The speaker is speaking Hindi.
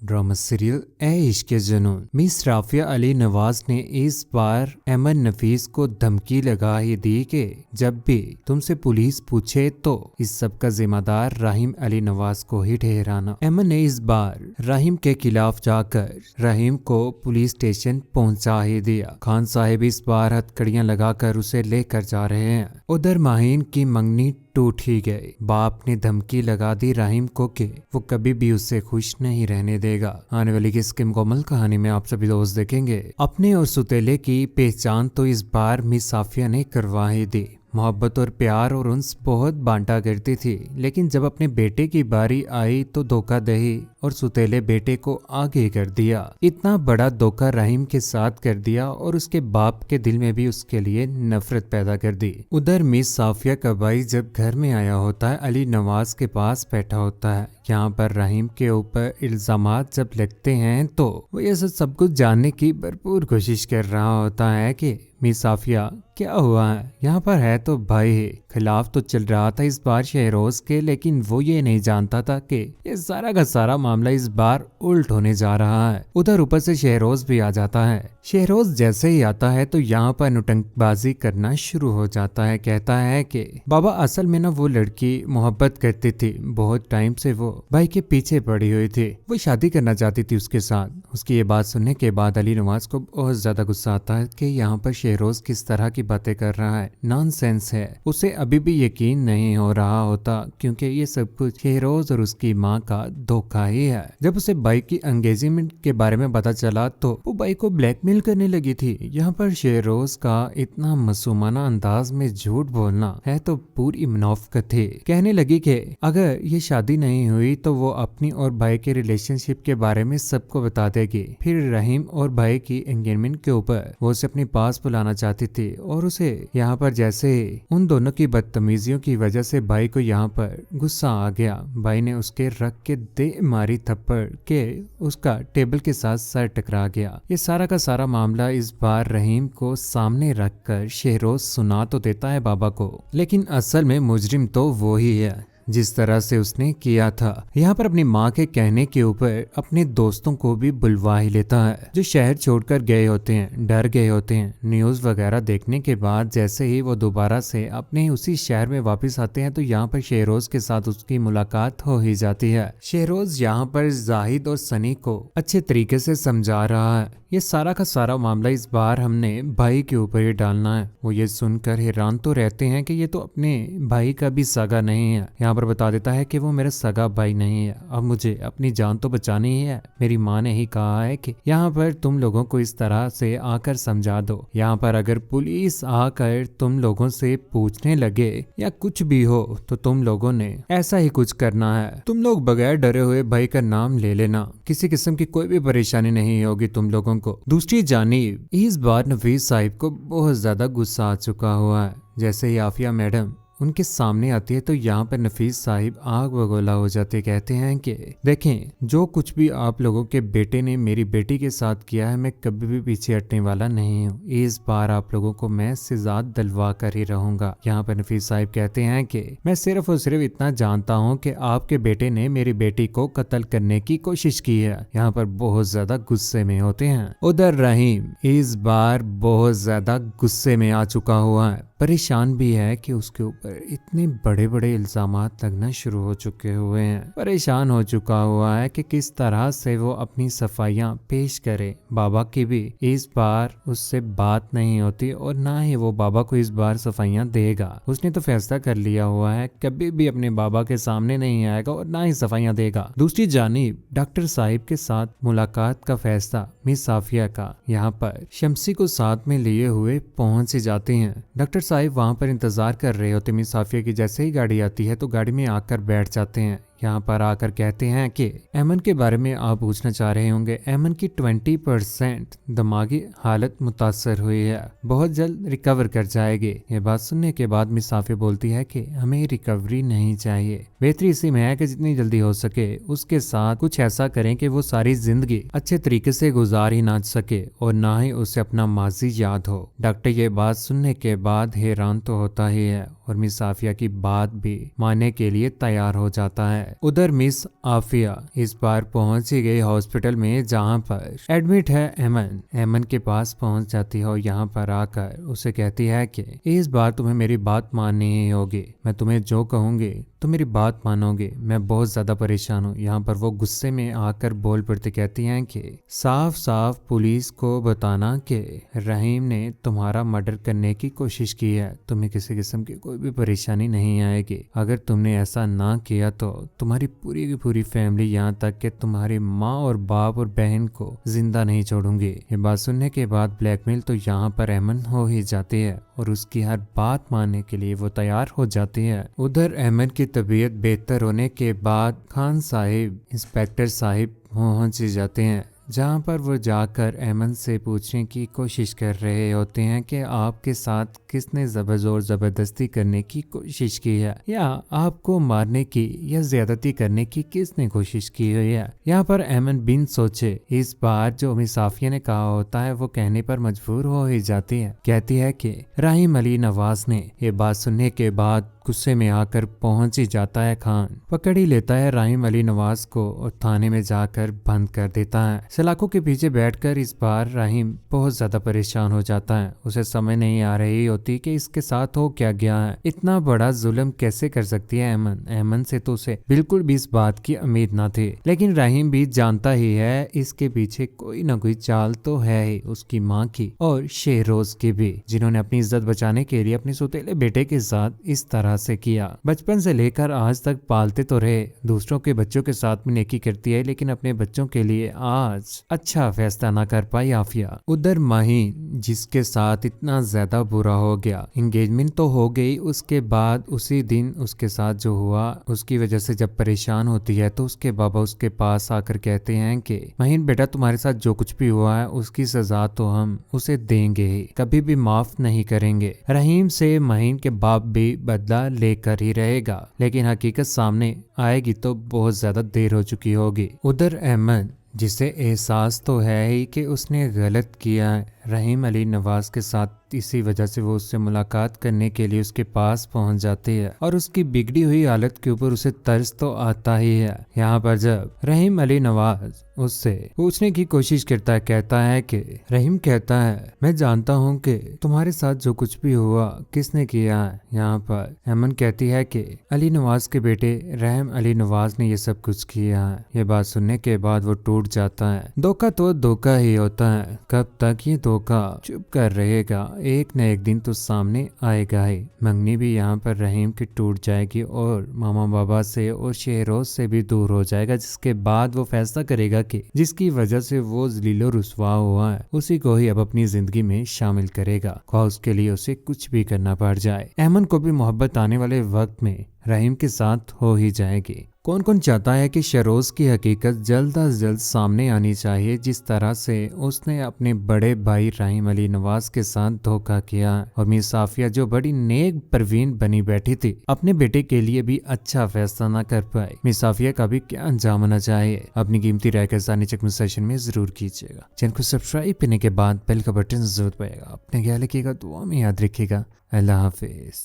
ड्रामा सीरियल ए इश्क जुनून। मिस राफिया अली नवाज ने इस बार एमन नफीस को धमकी लगा ही दी कि जब भी तुमसे पुलिस पूछे तो इस सब का जिम्मेदार राहिम अली नवाज को ही ठहराना। एमन ने इस बार राहिम के खिलाफ जाकर राहिम को पुलिस स्टेशन पहुंचा ही दिया। खान साहिब इस बार हथकड़ियां लगाकर उसे लेकर जा रहे हैं। उधर माहीन की मंगनी टूट ही गई। बाप ने धमकी लगा दी राहिम को कि वो कभी भी उससे खुश नहीं रहने देगा। आने वाली की इसकी मुकम्मल कहानी में आप सभी दोस्त देखेंगे। अपने और सुतेले की पहचान तो इस बार मिस साफिया ने करवा ही दी। मोहब्बत और प्यार और उन्स बहुत बांटा करती थी, लेकिन जब अपने बेटे की बारी आई तो धोखाधड़ी और सुतेले बेटे को आगे कर दिया। इतना बड़ा धोखा राहिम के साथ कर दिया और उसके बाप के दिल में भी उसके लिए नफरत पैदा कर दी। उधर मिस साफिया का भाई जब घर में आया होता है, अली नवाज के पास बैठा होता है। यहाँ पर राहिम के ऊपर इल्जामात जब लगते हैं तो वो ये सब कुछ जानने की भरपूर कोशिश कर रहा होता है कि मिस साफिया क्या हुआ है। यहाँ पर है तो भाई है, खिलाफ तो चल रहा था इस बार शहरोज के, लेकिन वो ये नहीं जानता था कि ये सारा का सारा मामला इस बार उल्ट होने जा रहा है। उधर ऊपर से शहरोज भी आ जाता है। शहरोज जैसे ही आता है तो यहाँ पर नुटंकबाजी करना शुरू हो जाता है। कहता है कि बाबा असल में ना वो लड़की मोहब्बत करती थी, बहुत टाइम से वो भाई के पीछे पड़ी हुई थी, वो शादी करना चाहती थी उसके साथ। उसकी ये बात सुनने के बाद अली नवाज को बहुत ज्यादा गुस्सा आता है कि यहाँ पर शहरोज किस तरह की बातें कर रहा है, नॉनसेंस है। उसे अभी भी यकीन नहीं हो रहा होता क्योंकि ये सब कुछ शहरोज और उसकी माँ का धोखा ही है। जब उसे बाई की एंगेजमेंट के बारे में पता चला तो वो बाई को ब्लैकमेल करने लगी थी। यहाँ पर शहरोज का इतना मासूमाना अंदाज में झूठ बोलना है तो पूरी मुनाफिकत थी। कहने लगी कि अगर ये शादी नहीं हुई तो वो अपनी और भाई के रिलेशनशिप के बारे में सबको बता देगी। फिर रहीम और भाई की एंगेजमेंट के ऊपर वो उसे अपने पास बुलाना चाहती थी और उसे यहाँ पर जैसे उन दोनों की बदतमीजियों की वजह से भाई को यहाँ पर गुस्सा आ गया। भाई ने उसके रख के दे मारी थप्पड़ के उसका टेबल के साथ सर टकरा गया। ये सारा का सारा मामला इस बार रहीम को सामने रखकर शहरोज सुना तो देता है बाबा को, लेकिन असल में मुजरिम तो वो ही है जिस तरह से उसने किया था। यहाँ पर अपनी माँ के कहने के ऊपर अपने दोस्तों को भी बुलवा ही लेता है जो शहर छोड़कर गए होते हैं, डर गए होते हैं। न्यूज वगैरह देखने के बाद जैसे ही वो दोबारा से अपने उसी शहर में वापस आते हैं तो यहाँ पर शहरोज के साथ उसकी मुलाकात हो ही जाती है। शहरोज यहाँ पर जाहिद और सनी को अच्छे तरीके से समझा रहा है। ये सारा का सारा मामला इस बार हमने भाई के ऊपर ही डालना है। वो ये सुनकर हैरान तो रहते हैं कि ये तो अपने भाई का भी सगा नहीं है। यहाँ पर बता देता है कि वो मेरा सगा भाई नहीं है, अब मुझे अपनी जान तो बचानी ही है। मेरी माँ ने ही कहा है कि यहाँ पर तुम लोगों को इस तरह से आकर समझा दो। यहाँ पर अगर पुलिस आकर तुम लोगों से पूछने लगे या कुछ भी हो तो तुम लोगों ने ऐसा ही कुछ करना है। तुम लोग बगैर डरे हुए भाई का नाम ले लेना, किसी किस्म की कोई भी परेशानी नहीं होगी तुम लोगों को। दूसरी जानिब इस बार नफीस साहिब को बहुत ज्यादा गुस्सा आ चुका हुआ है। जैसे ही आफिया मैडम उनके सामने आती है तो यहाँ पर नफीस साहिब आग बगोला हो जाते। कहते हैं कि देखें, जो कुछ भी आप लोगों के बेटे ने मेरी बेटी के साथ किया है मैं कभी भी पीछे हटने वाला नहीं हूँ। इस बार आप लोगों को मैं सजा दिलवा कर ही रहूंगा। यहाँ पर नफीस साहिब कहते हैं कि मैं सिर्फ और सिर्फ इतना जानता हूँ कि आपके बेटे ने मेरी बेटी को कत्ल करने की कोशिश की है। यहाँ पर बहुत ज्यादा गुस्से में होते हैं। उधर रहीम इस बार बहुत ज्यादा गुस्से में आ चुका हुआ है, परेशान भी है कि उसके ऊपर इतने बड़े बड़े इल्जामात लगना शुरू हो चुके हुए हैं। परेशान हो चुका हुआ है कि किस तरह से वो अपनी सफाइयां पेश करे। बाबा की भी इस बार उससे बात नहीं होती और ना ही वो बाबा को इस बार सफाइयां देगा। उसने तो फैसला कर लिया हुआ है कभी भी अपने बाबा के सामने नहीं आएगा और ना ही सफाइयां देगा। दूसरी जानिब डॉक्टर साहिब के साथ मुलाकात का फैसला मिस साफिया का यहाँ पर शमसी को साथ में लिए हुए पहुंच ही जाते हैं। डॉक्टर साहिब वहां पर इंतजार कर रहे होते। मिस साफिया की जैसे ही गाड़ी आती है तो गाड़ी में आकर बैठ जाते हैं। यहाँ पर आकर कहते हैं कि एमन के बारे में आप पूछना चाह रहे होंगे। एमन की 20% दिमागी हालत मुतासर हुई है, बहुत जल्द रिकवर कर जाएगी। ये बात सुनने के बाद मिस साफिया बोलती है कि हमें रिकवरी नहीं चाहिए, बेहतरी इसी में है कि जितनी जल्दी हो सके उसके साथ कुछ ऐसा करें कि वो सारी जिंदगी अच्छे तरीके से गुजार ही ना सके और ना ही उसे अपना माजी याद हो। डॉक्टर ये बात सुनने के बाद हैरान तो होता ही है और मिस साफिया की बात भी मानने के लिए तैयार हो जाता है। उधर मिस आफिया इस बार पहुंच ही गई हॉस्पिटल में जहां पर एडमिट है एमन। एमन के पास पहुंच जाती है और यहाँ पर आकर उसे कहती है कि इस बार तुम्हें मेरी बात माननी ही होगी, मैं तुम्हें जो कहूंगी तो मेरी बात मानोगे, मैं बहुत ज्यादा परेशान हूँ। यहाँ पर वो गुस्से में आकर बोल पड़ती कहती हैं कि साफ साफ पुलिस को बताना कि रहीम ने तुम्हारा मर्डर करने की कोशिश की है, तुम्हें किसी किस्म की कोई भी परेशानी नहीं आएगी। अगर तुमने ऐसा ना किया तो तुम्हारी पूरी की पूरी फैमिली यहाँ तक कि तुम्हारी माँ और बाप और बहन को जिंदा नहीं छोड़ूंगी। ये बात सुनने के बाद ब्लैकमेल तो यहाँ पर एमन हो ही जाती है और उसकी हर बात मानने के लिए वो तैयार हो जाती है। उधर एमन की तबीयत बेहतर होने के बाद खान साहिब इंस्पेक्टर साहिब पहुंच जाते हैं, जहां पर वो जाकर एमन से पूछने की कोशिश कर रहे होते हैं कि आपके साथ किसने जोर जबरदस्ती करने की कोशिश की है, या आपको मारने की या ज्यादती करने की किसने कोशिश की हुई है। यहाँ पर एमन बिन सोचे इस बार जो मिस आफिया ने कहा होता है वो कहने पर मजबूर हो ही जाती है। कहती है कि रहीम अली नवाज ने। ये बात सुनने के बाद गुस्से में आकर पहुंच ही जाता है खान, पकड़ ही लेता है रहीम अली नवाज को और थाने में जाकर बंद कर देता है। सलाखों के पीछे बैठकर इस बार रहीम बहुत ज्यादा परेशान हो जाता है। उसे समझ नहीं आ रही होती कि इसके साथ हो क्या गया है, इतना बड़ा जुल्म कैसे कर सकती है एमन। एमन से तो उसे बिल्कुल भी इस बात की उम्मीद ना थी, लेकिन रहीम भी जानता ही है इसके पीछे कोई ना कोई चाल तो है ही, उसकी माँ की और शेरोज की भी, जिन्होंने अपनी इज्जत बचाने के लिए अपने सौतेले बेटे के साथ इस तरह से किया। बचपन से लेकर आज तक पालते तो रहे, दूसरों के बच्चों के साथ भी नेकी करती है, लेकिन अपने बच्चों के लिए आज अच्छा फैसला ना कर पाई आफिया। उधर माहीन जिसके साथ इतना ज्यादा बुरा हो गया, एंगेजमेंट तो हो गई, उसके बाद उसी दिन उसके साथ जो हुआ उसकी वजह से जब परेशान होती है तो उसके बाबा उसके पास आकर कहते हैं कि माहीन बेटा तुम्हारे साथ जो कुछ भी हुआ है उसकी सजा तो हम उसे देंगे ही, कभी भी माफ नहीं करेंगे। रहीम से माहीन के बाप भी बदला लेकर ही रहेगा, लेकिन हकीकत सामने आएगी तो बहुत ज्यादा देर हो चुकी होगी। उधर एमन जिसे एहसास तो है ही कि उसने गलत किया है रहीम अली नवाज के साथ, इसी वजह से वो उससे मुलाकात करने के लिए उसके पास पहुंच जाती है और उसकी बिगड़ी हुई हालत के ऊपर उसे तरस तो आता ही है। यहाँ पर जब रहीम अली नवाज उससे पूछने की कोशिश करता है, कहता है कि रहीम कहता है मैं जानता हूँ कि तुम्हारे साथ जो कुछ भी हुआ किसने किया है। यहाँ पर एमन कहती है कि अली नवाज के बेटे रहम अली नवाज ने ये सब कुछ किया है। ये बात सुनने के बाद वो टूट जाता है। धोखा तो धोखा ही होता है, कब तक ये धोखा चुप कर रहेगा, एक न एक दिन तो सामने आएगा ही। मंगनी भी यहाँ पर रहीम की टूट जाएगी और मामा बाबा से और शहरोज से भी दूर हो जाएगा, जिसके बाद वो फैसला करेगा कि जिसकी वजह से वो जलीलो रुसवा हुआ है उसी को ही अब अपनी जिंदगी में शामिल करेगा, ख्वाह उसके लिए उसे कुछ भी करना पड़ जाए। एमन को भी मोहब्बत आने वाले वक्त में रहीम के साथ हो ही जाएगी। कौन कौन चाहता है कि शरोज की हकीकत जल्द अज जल्द सामने आनी चाहिए, जिस तरह से उसने अपने बड़े भाई रहीम अली नवाज के साथ धोखा किया, और मिस आफिया जो बड़ी नेक परवीन बनी बैठी थी अपने बेटे के लिए भी अच्छा फैसला न कर पाई। मिस आफिया का भी क्या अंजाम होना चाहिए, अपनी कीमती राय के साथ नीचे कमेंट सेक्शन में जरूर कीजिएगा। चैनल को सब्सक्राइब करने के बाद बेल का बटन जरूर दबाइएगा। अपने ख्याल रखिएगा, दुआ में याद रखिएगा। अल्लाह हाफिज।